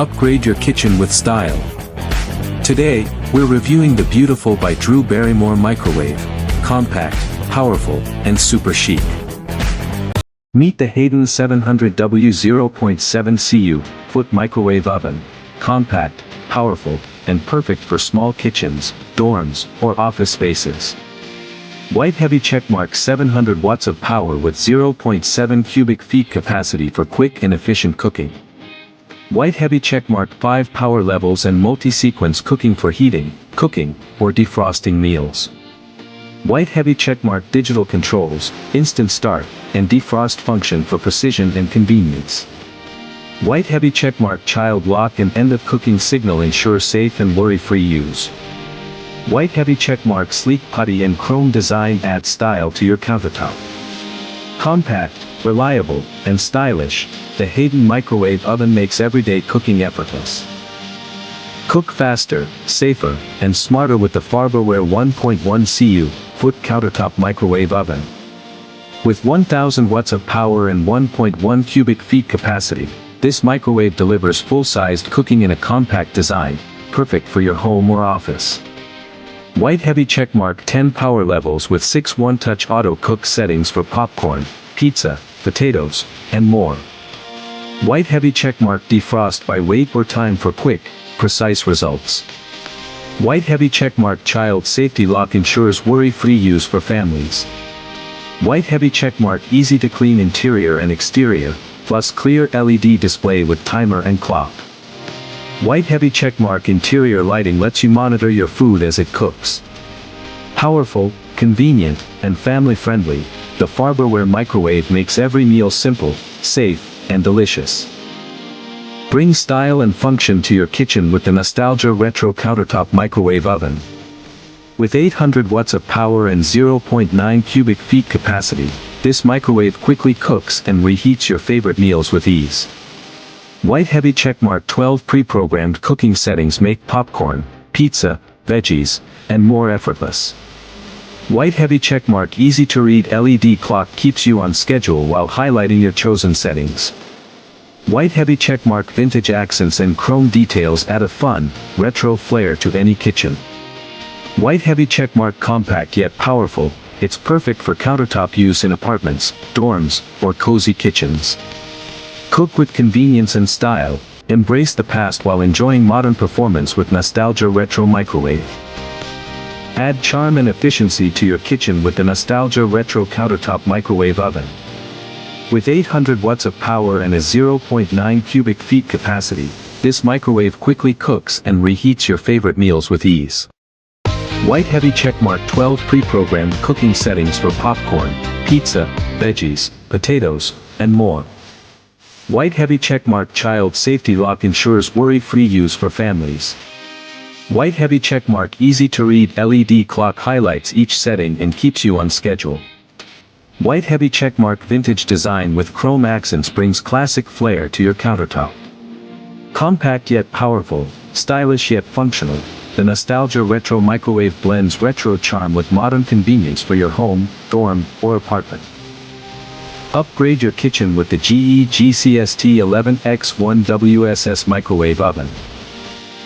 Upgrade your kitchen with style. Today, we're reviewing the beautiful by Drew Barrymore Microwave. Compact, powerful, and super chic. Meet the Hayden 700W 0.7 cu foot microwave oven. Compact, powerful, and perfect for small kitchens, dorms, or office spaces. White heavy checkmark 700 watts of power with 0.7 cubic feet capacity for quick and efficient cooking. White heavy checkmark 5 power levels and multi-sequence cooking for heating, cooking, or defrosting meals. White heavy checkmark digital controls, instant start, and defrost function for precision and convenience. White heavy checkmark child lock and end of cooking signal ensure safe and worry-free use. White heavy checkmark sleek putty and chrome design add style to your countertop. Compact, reliable, and stylish, the Hayden microwave oven makes everyday cooking effortless. Cook faster, safer, and smarter with the Barrymore 1.1 cu foot countertop microwave oven. With 1000 watts of power and 1.1 cubic feet capacity, this microwave delivers full-sized cooking in a compact design, perfect for your home or office. White heavy checkmark 10 power levels with 6 one-touch auto cook settings for popcorn, pizza, potatoes, and more. White heavy checkmark defrost by weight or time for quick, precise results. White heavy checkmark child safety lock ensures worry-free use for families. White heavy checkmark easy to clean interior and exterior, plus clear LED display with timer and clock. White heavy checkmark interior lighting lets you monitor your food as it cooks. Powerful, convenient, and family-friendly, the Barrymore microwave makes every meal simple, safe, and delicious. Bring style and function to your kitchen with the nostalgia retro countertop microwave oven. With 800 watts of power and 0.9 cubic feet capacity, this microwave quickly cooks and reheats your favorite meals with ease. White heavy checkmark 12 pre-programmed cooking settings make popcorn, pizza, veggies, and more effortless. White heavy checkmark easy to read LED clock keeps you on schedule while highlighting your chosen settings. White heavy checkmark vintage accents and chrome details add a fun, retro flair to any kitchen. White heavy checkmark compact yet powerful, it's perfect for countertop use in apartments, dorms, or cozy kitchens. Cook with convenience and style, embrace the past while enjoying modern performance with nostalgia retro microwave. Add charm and efficiency to your kitchen with the nostalgia retro countertop microwave oven. With 800 watts of power and a 0.9 cubic feet capacity, this microwave quickly cooks and reheats your favorite meals with ease. White heavy checkmark 12 pre-programmed cooking settings for popcorn, pizza, veggies, potatoes, and more. White heavy checkmark child safety lock ensures worry-free use for families. White heavy checkmark easy to read LED clock highlights each setting and keeps you on schedule. White heavy checkmark vintage design with chrome accents brings classic flair to your countertop. Compact yet powerful, stylish yet functional, the nostalgia retro microwave blends retro charm with modern convenience for your home, dorm, or apartment. Upgrade your kitchen with the GE GCST11X1 WSS microwave oven.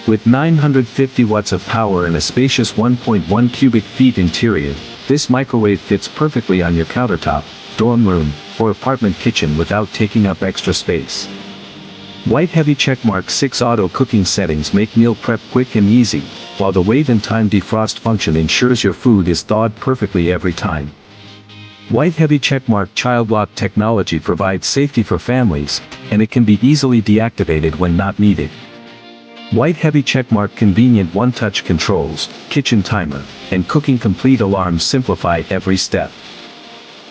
With 950 watts of power and a spacious 1.1 cubic feet interior, this microwave fits perfectly on your countertop, dorm room, or apartment kitchen without taking up extra space. White heavy checkmark 6 auto cooking settings make meal prep quick and easy, while the wait and time defrost function ensures your food is thawed perfectly every time. White heavy checkmark child lock technology provides safety for families, and it can be easily deactivated when not needed. White heavy checkmark convenient one-touch controls, kitchen timer, and cooking complete alarms simplify every step.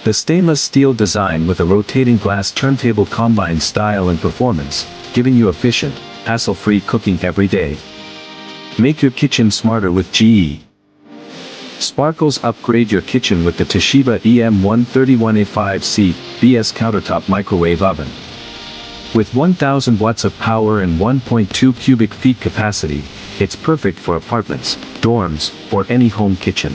The stainless steel design with a rotating glass turntable combines style and performance, giving you efficient, hassle-free cooking every day. Make your kitchen smarter with GE. Sparkles upgrade your kitchen with the Toshiba EM131A5C BS countertop microwave oven. With 1000 watts of power and 1.2 cubic feet capacity, it's perfect for apartments, dorms, or any home kitchen.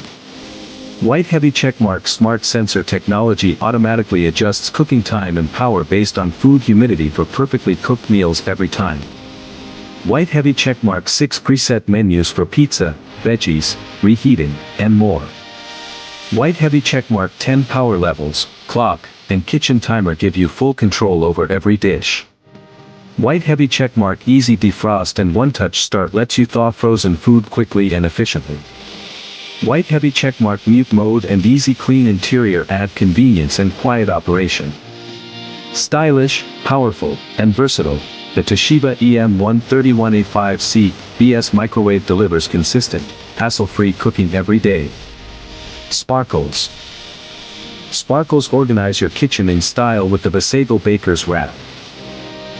White heavy checkmark smart sensor technology automatically adjusts cooking time and power based on food humidity for perfectly cooked meals every time. White heavy checkmark 6 preset menus for pizza, veggies, reheating, and more. White heavy checkmark 10 power levels, clock, and kitchen timer give you full control over every dish. White heavy checkmark easy defrost and one-touch start lets you thaw frozen food quickly and efficiently. White heavy checkmark mute mode and easy clean interior add convenience and quiet operation. Stylish, powerful, and versatile, the Toshiba EM131A5C BS microwave delivers consistent, hassle-free cooking every day. Sparkles. Sparkles organize your kitchen in style with the Basago Baker's wrap.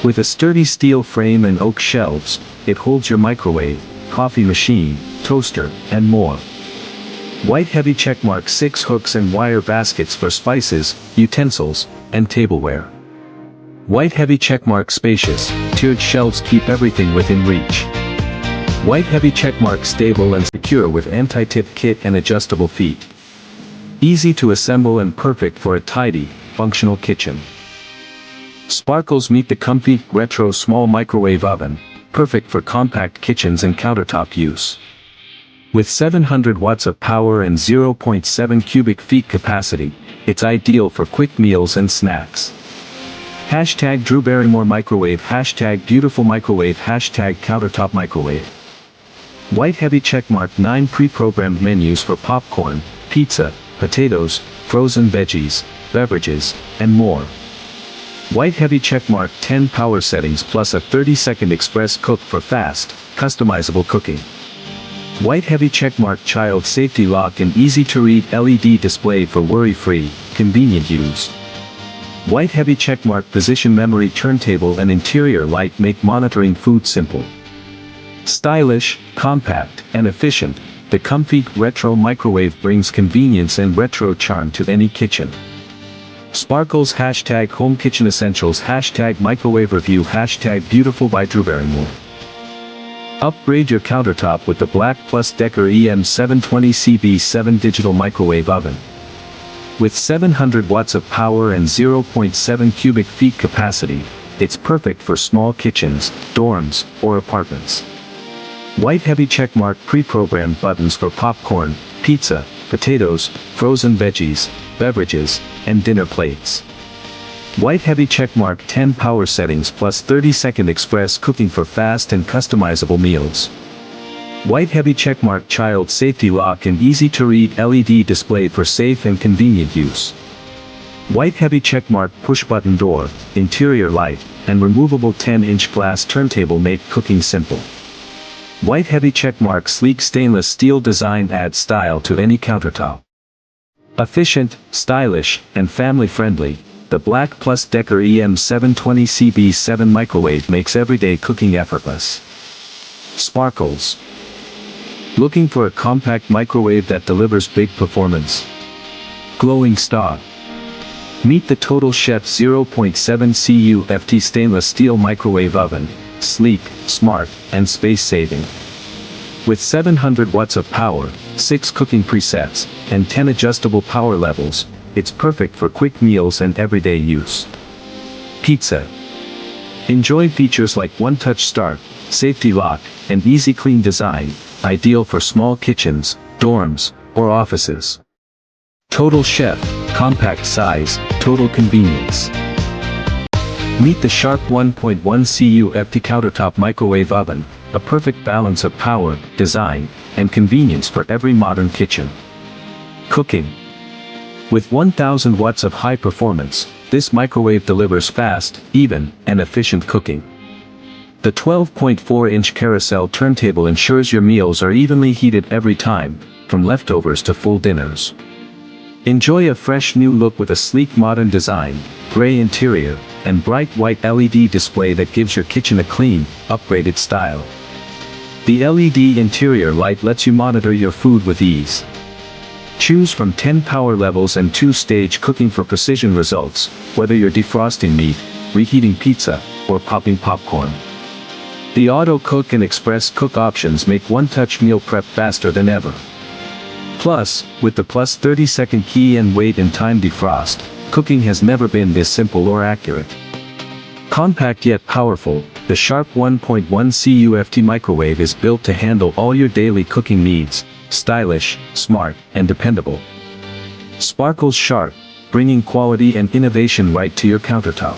With a sturdy steel frame and oak shelves, it holds your microwave, coffee machine, toaster, and more. White heavy checkmark 6 hooks and wire baskets for spices, utensils, and tableware. White heavy checkmark spacious, tiered shelves keep everything within reach. White heavy checkmark stable and secure with anti-tip kit and adjustable feet. Easy to assemble and perfect for a tidy, functional kitchen. Sparkles meet the comfy, retro small microwave oven, perfect for compact kitchens and countertop use. With 700 watts of power and 0.7 cubic feet capacity, it's ideal for quick meals and snacks. Hashtag Drew Barrymore Microwave, hashtag Beautiful Microwave, hashtag Countertop Microwave. White heavy checkmark 9 pre-programmed menus for popcorn, pizza, potatoes, frozen veggies, beverages, and more. White heavy checkmark 10 power settings plus a 30-second express cook for fast, customizable cooking. White heavy checkmark child safety lock and easy-to-read LED display for worry-free, convenient use. White heavy checkmark position memory turntable and interior light make monitoring food simple. Stylish, compact, and efficient, the comfy, retro microwave brings convenience and retro charm to any kitchen. Sparkles hashtag Home Kitchen Essentials hashtag Microwave Review hashtag Beautiful by Drew Barrymore. Upgrade your countertop with the Black Plus Decker EM720CB7 digital microwave oven. With 700 watts of power and 0.7 cubic feet capacity, it's perfect for small kitchens, dorms, or apartments. White heavy checkmark pre-programmed buttons for popcorn, pizza, potatoes, frozen veggies, beverages, and dinner plates. White heavy checkmark 10 power settings plus 30-second express cooking for fast and customizable meals. White heavy checkmark child safety lock and easy-to-read LED display for safe and convenient use. White heavy checkmark push-button door, interior light, and removable 10-inch glass turntable make cooking simple. White heavy checkmark sleek stainless steel design adds style to any countertop. Efficient, stylish, and family-friendly, the Black Plus Decker EM720CB7 microwave makes everyday cooking effortless. Sparkles. Looking for a compact microwave that delivers big performance? Glowing star. Meet the Total Chef 0.7 CUFT stainless steel microwave oven, sleek, smart, and space-saving. With 700 watts of power, 6 cooking presets, and 10 adjustable power levels, it's perfect for quick meals and everyday use. Pizza. Enjoy features like one-touch start, safety lock, and easy clean design, ideal for small kitchens, dorms, or offices. Total Chef, compact size, total convenience. Meet the Sharp 1.1 CUFT countertop microwave oven, a perfect balance of power, design, and convenience for every modern kitchen. Cooking. With 1000 watts of high performance, this microwave delivers fast, even, and efficient cooking. The 12.4-inch carousel turntable ensures your meals are evenly heated every time, from leftovers to full dinners. Enjoy a fresh new look with a sleek modern design, gray interior, and bright white LED display that gives your kitchen a clean, upgraded style. The LED interior light lets you monitor your food with ease. Choose from 10 power levels and 2-stage cooking for precision results, whether you're defrosting meat, reheating pizza, or popping popcorn. The auto cook and express cook options make one-touch meal prep faster than ever. Plus, with the plus 30-second key and wait and time defrost, cooking has never been this simple or accurate. Compact yet powerful, the Sharp 1.1 CUFT microwave is built to handle all your daily cooking needs, stylish, smart, and dependable. Sparkles sharp, bringing quality and innovation right to your countertop.